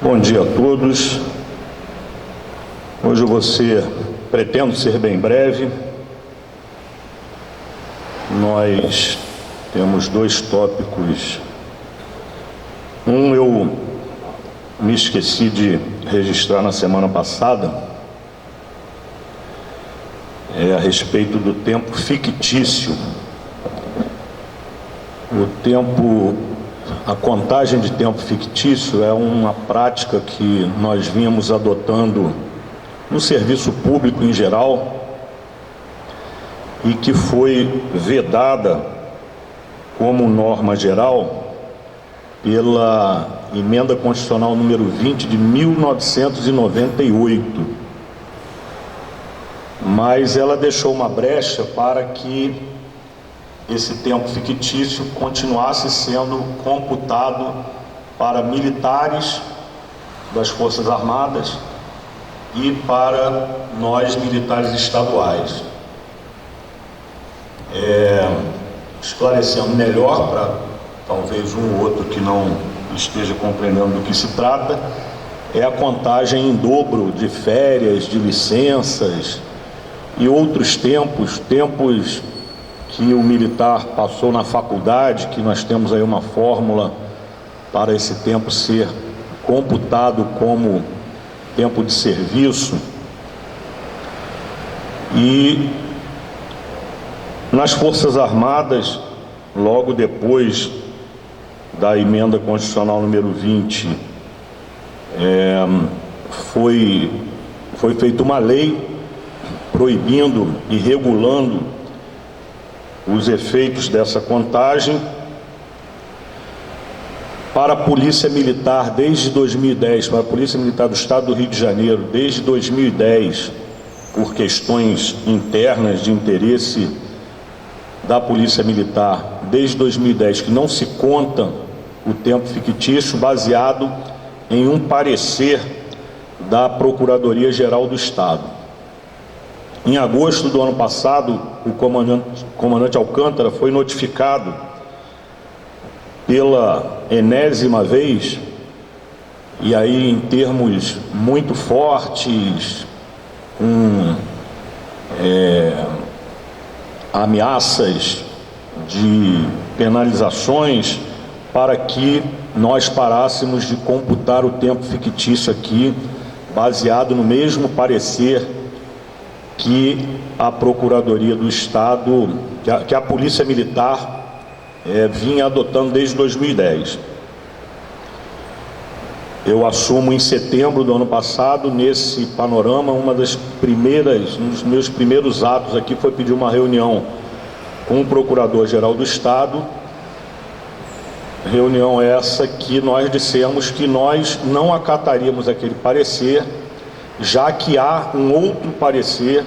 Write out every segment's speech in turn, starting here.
Bom dia a todos. Hoje eu pretendo ser bem breve. Nós temos dois tópicos. Eu me esqueci de registrar na semana passada, a respeito do tempo fictício. A contagem de tempo fictício é uma prática que nós vínhamos adotando no serviço público em geral e que foi vedada como norma geral pela Emenda Constitucional número 20 de 1998. Mas ela deixou uma brecha para que esse tempo fictício continuasse sendo computado para militares das Forças Armadas e para nós militares estaduais. Esclarecendo melhor para talvez um ou outro que não esteja compreendendo do que se trata, é a contagem em dobro de férias, de licenças e outros tempos que o militar passou na faculdade, que nós temos aí uma fórmula para esse tempo ser computado como tempo de serviço. E nas Forças Armadas, logo depois da Emenda Constitucional número 20, foi feita uma lei proibindo e regulando os efeitos dessa contagem. Para a Polícia Militar, desde 2010, para a Polícia Militar do Estado do Rio de Janeiro, desde 2010, por questões internas de interesse da Polícia Militar, desde 2010, que não se conta o tempo fictício, baseado em um parecer da Procuradoria-Geral do Estado. Em agosto do ano passado, o comandante Alcântara foi notificado pela enésima vez, e aí em termos muito fortes, com ameaças de penalizações, para que nós parássemos de computar o tempo fictício aqui, baseado no mesmo parecer que a Procuradoria do Estado, que a Polícia Militar vinha adotando desde 2010. Eu assumo em setembro do ano passado. Nesse panorama, um dos meus primeiros atos aqui foi pedir uma reunião com o Procurador-Geral do Estado, reunião essa que nós dissemos que nós não acataríamos aquele parecer, já que há um outro parecer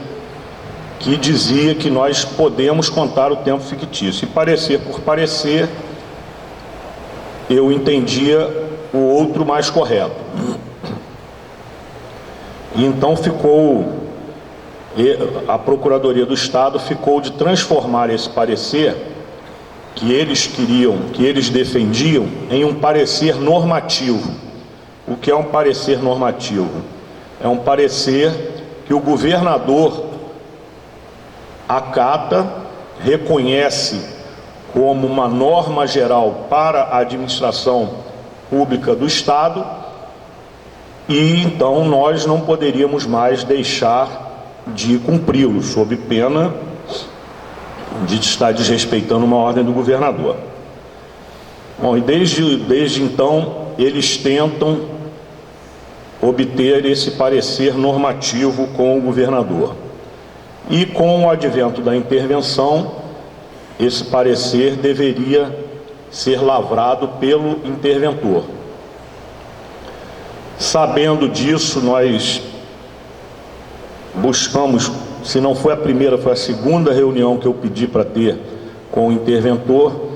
que dizia que nós podemos contar o tempo fictício. E parecer por parecer, eu entendia o outro mais correto. E então a Procuradoria do Estado ficou de transformar esse parecer que eles queriam, que eles defendiam, em um parecer normativo. O que é um parecer normativo? É um parecer que o governador acata, reconhece como uma norma geral para a administração pública do Estado, e então nós não poderíamos mais deixar de cumpri-lo, sob pena de estar desrespeitando uma ordem do governador. Bom, e desde então eles tentam obter esse parecer normativo com o governador. E com o advento da intervenção, esse parecer deveria ser lavrado pelo interventor. Sabendo disso, nós buscamos, se não foi a primeira, foi a segunda reunião que eu pedi para ter com o interventor,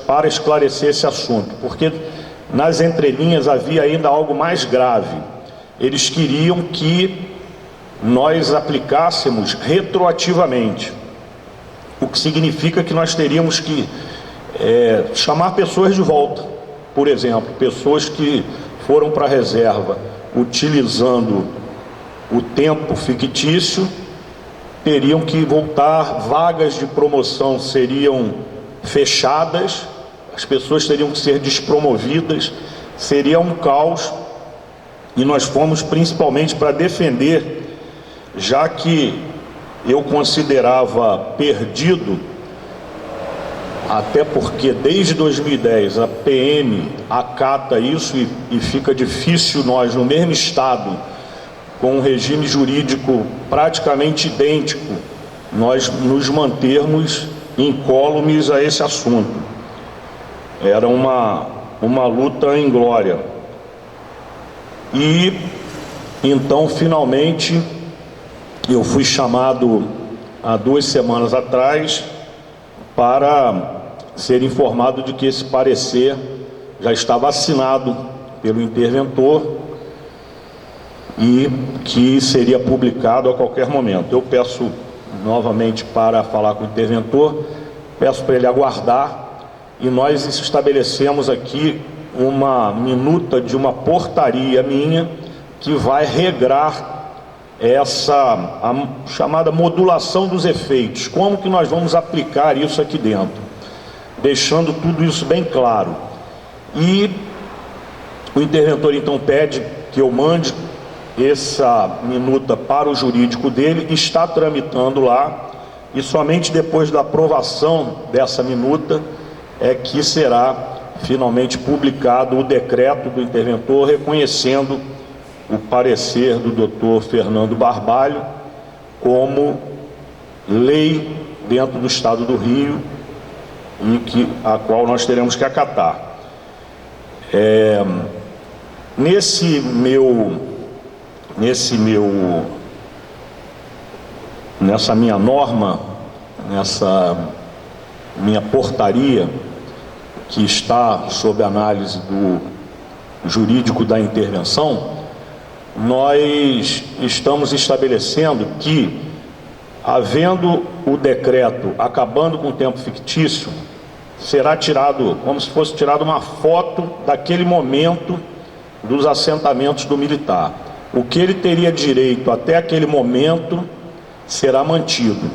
para esclarecer esse assunto, porque nas entrelinhas havia ainda algo mais grave. Eles queriam que nós aplicássemos retroativamente, o que significa que nós teríamos que chamar pessoas de volta. Por exemplo, pessoas que foram para a reserva utilizando o tempo fictício, teriam que voltar, vagas de promoção seriam fechadas, as pessoas teriam que ser despromovidas, seria um caos, e nós fomos principalmente para defender, já que eu considerava perdido, até porque desde 2010 a PM acata isso e fica difícil nós, no mesmo estado, com um regime jurídico praticamente idêntico, nós nos mantermos incólumes a esse assunto. Era uma luta inglória. E então, finalmente, eu fui chamado há 2 semanas atrás para ser informado de que esse parecer já estava assinado pelo interventor e que seria publicado a qualquer momento. Eu peço novamente para falar com o interventor, peço para ele aguardar, e nós estabelecemos aqui uma minuta de uma portaria minha que vai regrar a chamada modulação dos efeitos, como que nós vamos aplicar isso aqui dentro, deixando tudo isso bem claro. E o interventor então pede que eu mande essa minuta para o jurídico dele, está tramitando lá, e somente depois da aprovação dessa minuta é que será finalmente publicado o decreto do interventor reconhecendo o parecer do Dr. Fernando Barbalho como lei dentro do Estado do Rio, a qual nós teremos que acatar. Nessa minha norma, nessa minha portaria, que está sob análise do jurídico da intervenção, nós estamos estabelecendo que, havendo o decreto acabando com o tempo fictício, será tirado, como se fosse tirada uma foto daquele momento dos assentamentos do militar. O que ele teria direito até aquele momento será mantido.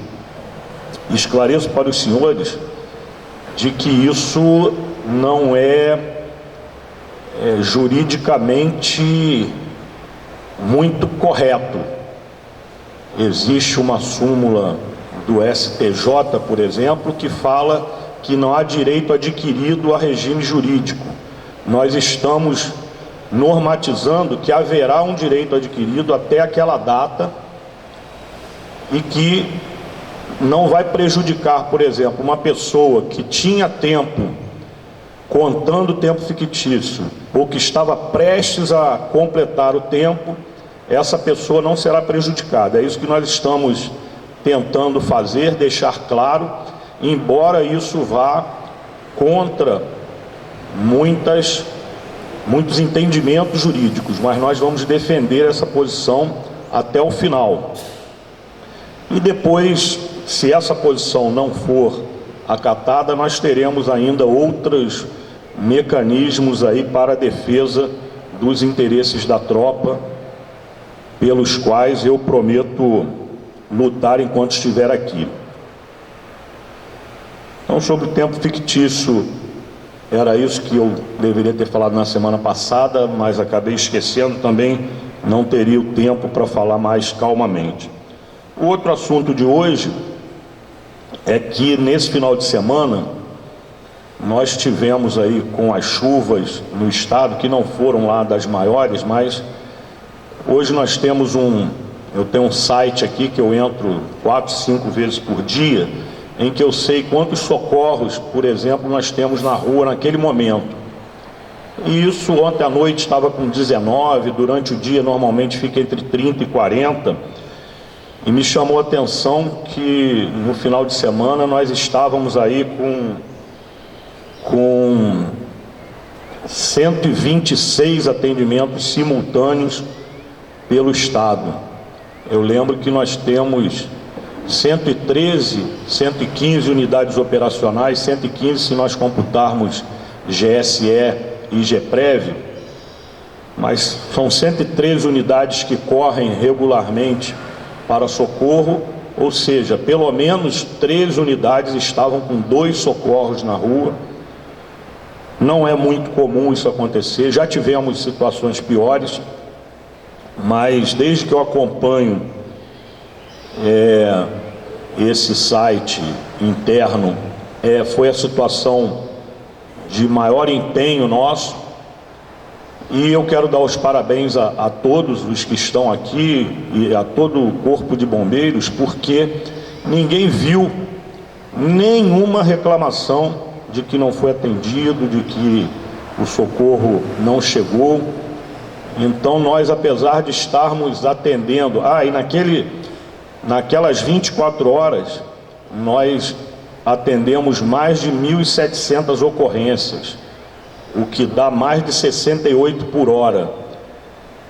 Esclareço para os senhores de que isso não é juridicamente muito correto. Existe uma súmula do STJ, por exemplo, que fala que não há direito adquirido a regime jurídico. Nós estamos normatizando que haverá um direito adquirido até aquela data e que não vai prejudicar, por exemplo, uma pessoa que tinha tempo contando o tempo fictício ou que estava prestes a completar o tempo, essa pessoa não será prejudicada. É isso que nós estamos tentando fazer, deixar claro, embora isso vá contra muitos entendimentos jurídicos, mas nós vamos defender essa posição até o final. E depois, se essa posição não for acatada, nós teremos ainda outros mecanismos aí para a defesa dos interesses da tropa, pelos quais eu prometo lutar enquanto estiver aqui. Então, sobre o tempo fictício, era isso que eu deveria ter falado na semana passada, mas acabei esquecendo também, não teria o tempo para falar mais calmamente. O outro assunto de hoje é que nesse final de semana nós tivemos aí com as chuvas no estado, que não foram lá das maiores, mas hoje nós temos eu tenho um site aqui que eu entro 4, 5 vezes por dia, em que eu sei quantos socorros, por exemplo, nós temos na rua naquele momento. E isso ontem à noite estava com 19, durante o dia normalmente fica entre 30 e 40, e me chamou a atenção que no final de semana nós estávamos aí com 126 atendimentos simultâneos pelo estado. Eu lembro que nós temos 113, 115 unidades operacionais, 115 se nós computarmos GSE e GEPREV, mas são 113 unidades que correm regularmente para socorro, ou seja, pelo menos 13 unidades estavam com 2 socorros na rua. Não é muito comum isso acontecer, já tivemos situações piores, mas desde que eu acompanho esse site interno, foi a situação de maior empenho nosso, e eu quero dar os parabéns a todos os que estão aqui e a todo o Corpo de Bombeiros, porque ninguém viu nenhuma reclamação de que não foi atendido, de que o socorro não chegou. Então nós, apesar de estarmos atendendo, e naquelas 24 horas, nós atendemos mais de 1.700 ocorrências, o que dá mais de 68 por hora.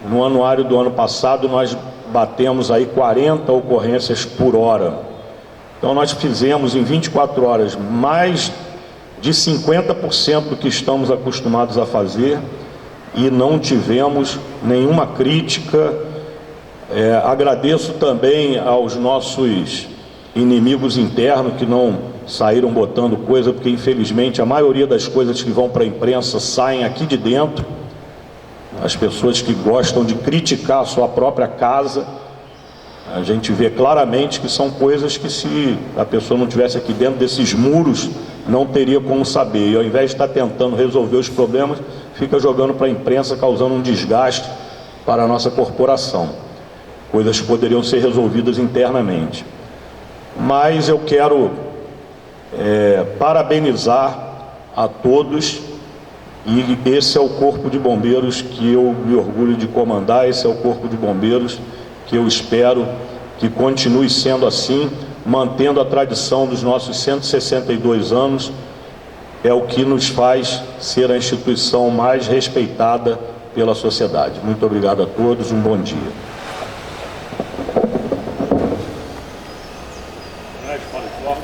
No anuário do ano passado, nós batemos aí 40 ocorrências por hora. Então nós fizemos em 24 horas mais de 50% do que estamos acostumados a fazer e não tivemos nenhuma crítica. Agradeço também aos nossos inimigos internos que não saíram botando coisa, porque infelizmente a maioria das coisas que vão para a imprensa saem aqui de dentro. As pessoas que gostam de criticar a sua própria casa, a gente vê claramente que são coisas que, se a pessoa não estivesse aqui dentro desses muros, não teria como saber. E ao invés de estar tentando resolver os problemas, fica jogando para a imprensa, causando um desgaste para a nossa corporação. Coisas que poderiam ser resolvidas internamente. Mas eu quero parabenizar a todos, e esse é o Corpo de Bombeiros que eu me orgulho de comandar, esse é o Corpo de Bombeiros que eu espero que continue sendo assim, mantendo a tradição dos nossos 162 anos, é o que nos faz ser a instituição mais respeitada pela sociedade. Muito obrigado a todos, um bom dia. Fala forte.